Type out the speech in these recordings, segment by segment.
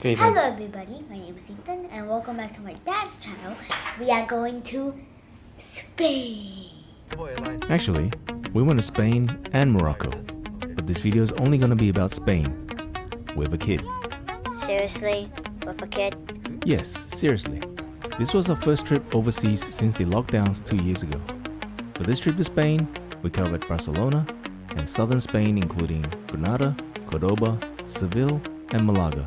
Okay, Hello then. everybody, my name is Ethan and welcome back to my dad's channel. We are going to Spain. Actually, we went to Spain and Morocco, but this video is only going to be about Spain with a kid. Seriously? With a kid? Yes, seriously. This was our first trip overseas since the lockdowns 2 years ago. For this trip to Spain, we covered Barcelona and southern Spain including Granada, Cordoba, Seville, and Malaga.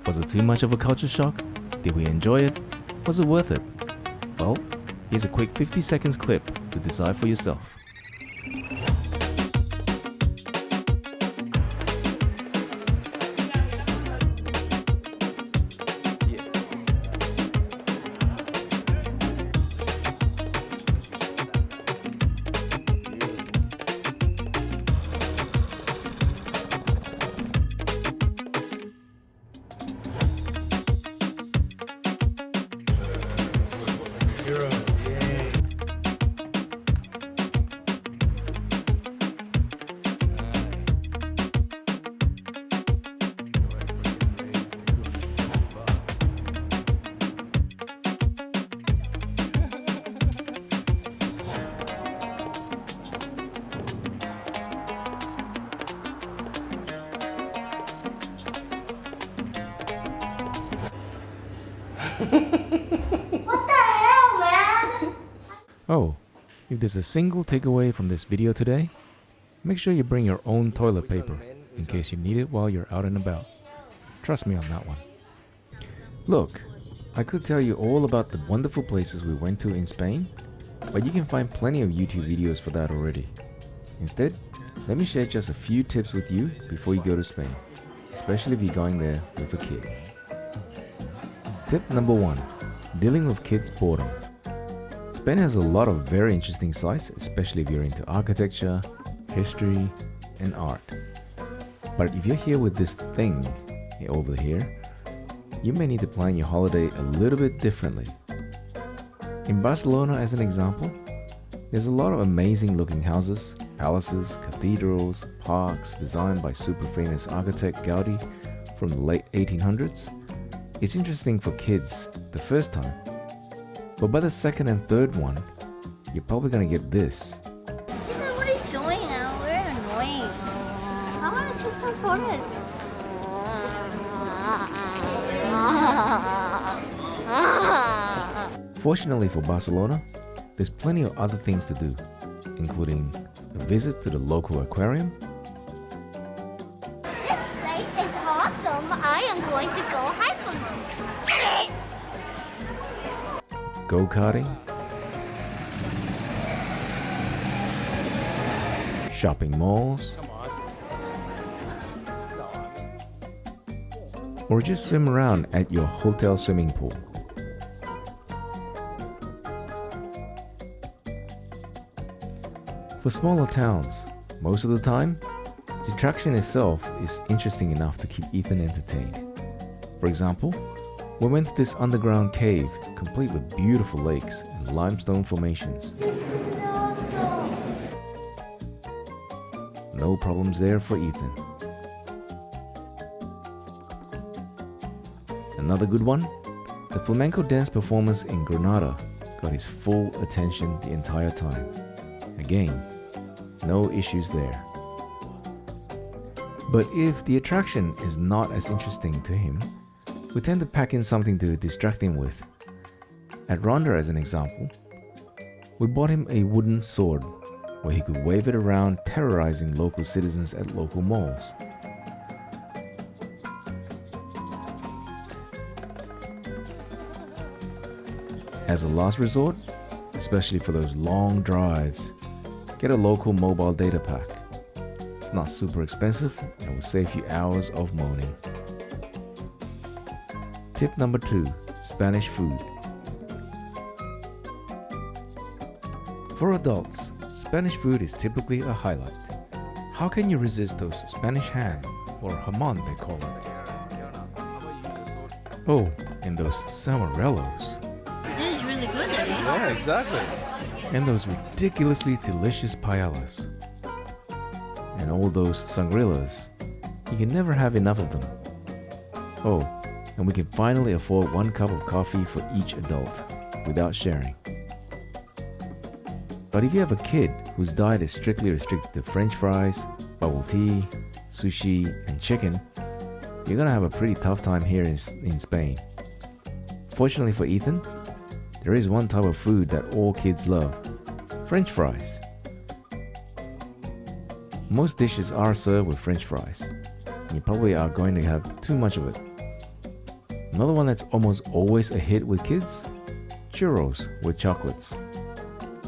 Was it too much of a culture shock? Did we enjoy it? Was it worth it? Well, here's a quick 50 seconds clip to decide for yourself. What the hell, man? Oh, if there's a single takeaway from this video today, make sure you bring your own toilet paper in case you need it while you're out and about. Trust me on that one. Look, I could tell you all about the wonderful places we went to in Spain, but you can find plenty of YouTube videos for that already. Instead, let me share just a few tips with you before you go to Spain, especially if you're going there with a kid. Tip number 1. Dealing with kids' boredom. Spain has a lot of very interesting sites, especially if you're into architecture, history, and art. But if you're here with this thing over here, you may need to plan your holiday a little bit differently. In Barcelona, as an example, there's a lot of amazing looking houses, palaces, cathedrals, parks designed by super famous architect Gaudi from the late 1800s. It's interesting for kids the first time, but by the second and third one, you're probably gonna get this. What are you doing now? We're annoying. I want to take some photos. Fortunately for Barcelona, there's plenty of other things to do, including a visit to the local aquarium, This place is awesome. I am going to go hyperloop. go-karting, shopping malls, or just swim around at your hotel swimming pool. For smaller towns, most of the time, the attraction itself is interesting enough to keep Ethan entertained. For example, we went to this underground cave complete with beautiful lakes and limestone formations. This is awesome. No problems there for Ethan. Another good one, the flamenco dance performance in Granada got his full attention the entire time. Again, no issues there. But if the attraction is not as interesting to him, we tend to pack in something to distract him with. At Ronda, as an example, we bought him a wooden sword where he could wave it around, terrorizing local citizens at local malls. As a last resort, especially for those long drives, get a local mobile data pack. It's not super expensive and will save you hours of moaning. Tip number 2, Spanish food. For adults, Spanish food is typically a highlight. How can you resist those Spanish ham, or jamón they call it? Oh, and those salmonellos. This is really good, Eddie. Yeah, exactly. And those ridiculously delicious paellas. And all those sangrilas. You can never have enough of them. Oh, and we can finally afford 1 cup of coffee for each adult without sharing. But if you have a kid whose diet is strictly restricted to French fries, bubble tea, sushi, and chicken, you're gonna have a pretty tough time here in Spain. Fortunately for Ethan, there is one type of food that all kids love: French fries. Most dishes are served with French fries. You probably are going to have too much of it. Another one that's almost always a hit with kids: churros with chocolates.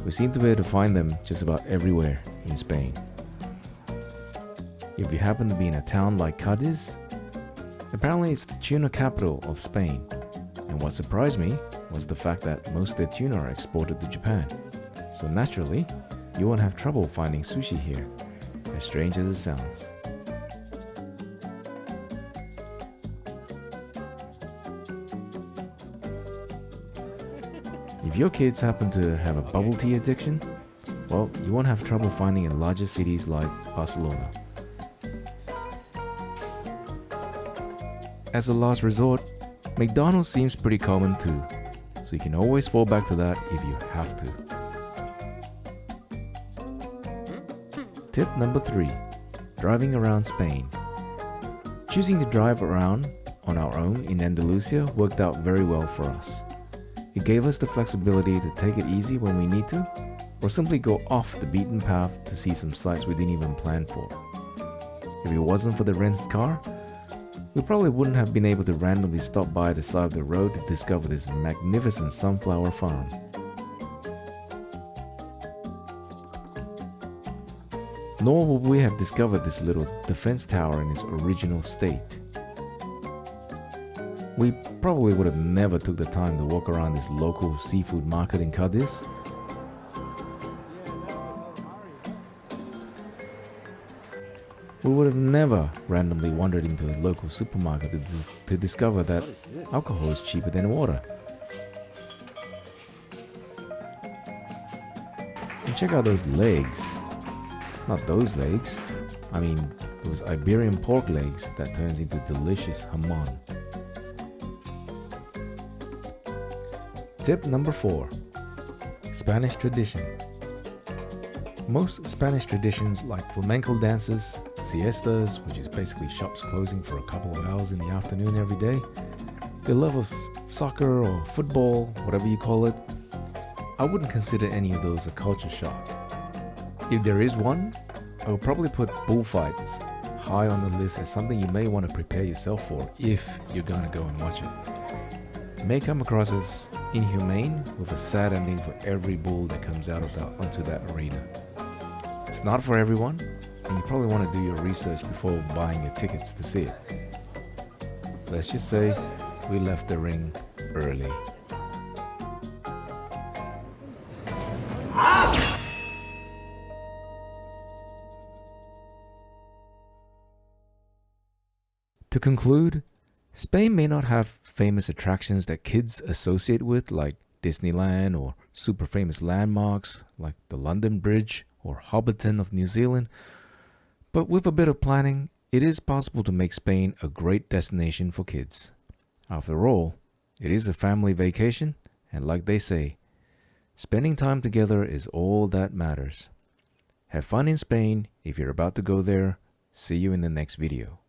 We seem to be able to find them just about everywhere in Spain. If you happen to be in a town like Cadiz, apparently it's the tuna capital of Spain. And what surprised me was the fact that most of their tuna are exported to Japan. So naturally, you won't have trouble finding sushi here, as strange as it sounds. If your kids happen to have a bubble tea addiction, well, you won't have trouble finding in larger cities like Barcelona. As a last resort, McDonald's seems pretty common too, so you can always fall back to that if you have to. Tip number 3, driving around Spain. Choosing to drive around on our own in Andalusia worked out very well for us. It gave us the flexibility to take it easy when we need to, or simply go off the beaten path to see some sights we didn't even plan for. If it wasn't for the rented car, we probably wouldn't have been able to randomly stop by the side of the road to discover this magnificent sunflower farm. Nor would we have discovered this little defense tower in its original state. We probably would have never took the time to walk around this local seafood market in Cadiz. We would have never randomly wandered into a local supermarket to discover that alcohol is cheaper than water. And check out those legs. Not those legs. I mean, those Iberian pork legs that turns into delicious jamón. Tip number 4, Spanish tradition. Most Spanish traditions like flamenco dances, siestas, which is basically shops closing for a couple of hours in the afternoon every day, the love of soccer or football, whatever you call it, I wouldn't consider any of those a culture shock. If there is one, I would probably put bullfights high on the list as something you may want to prepare yourself for if you're going to go and watch it. It may come across as inhumane, with a sad ending for every bull that comes out of onto that arena. It's not for everyone, and you probably want to do your research before buying your tickets to see it. Let's just say we left the ring early. To conclude, Spain may not have famous attractions that kids associate with, like Disneyland, or super famous landmarks like the London Bridge or Hobbiton of New Zealand, but with a bit of planning, it is possible to make Spain a great destination for kids. After all, it is a family vacation, and like they say, spending time together is all that matters. Have fun in Spain if you're about to go there. See you in the next video.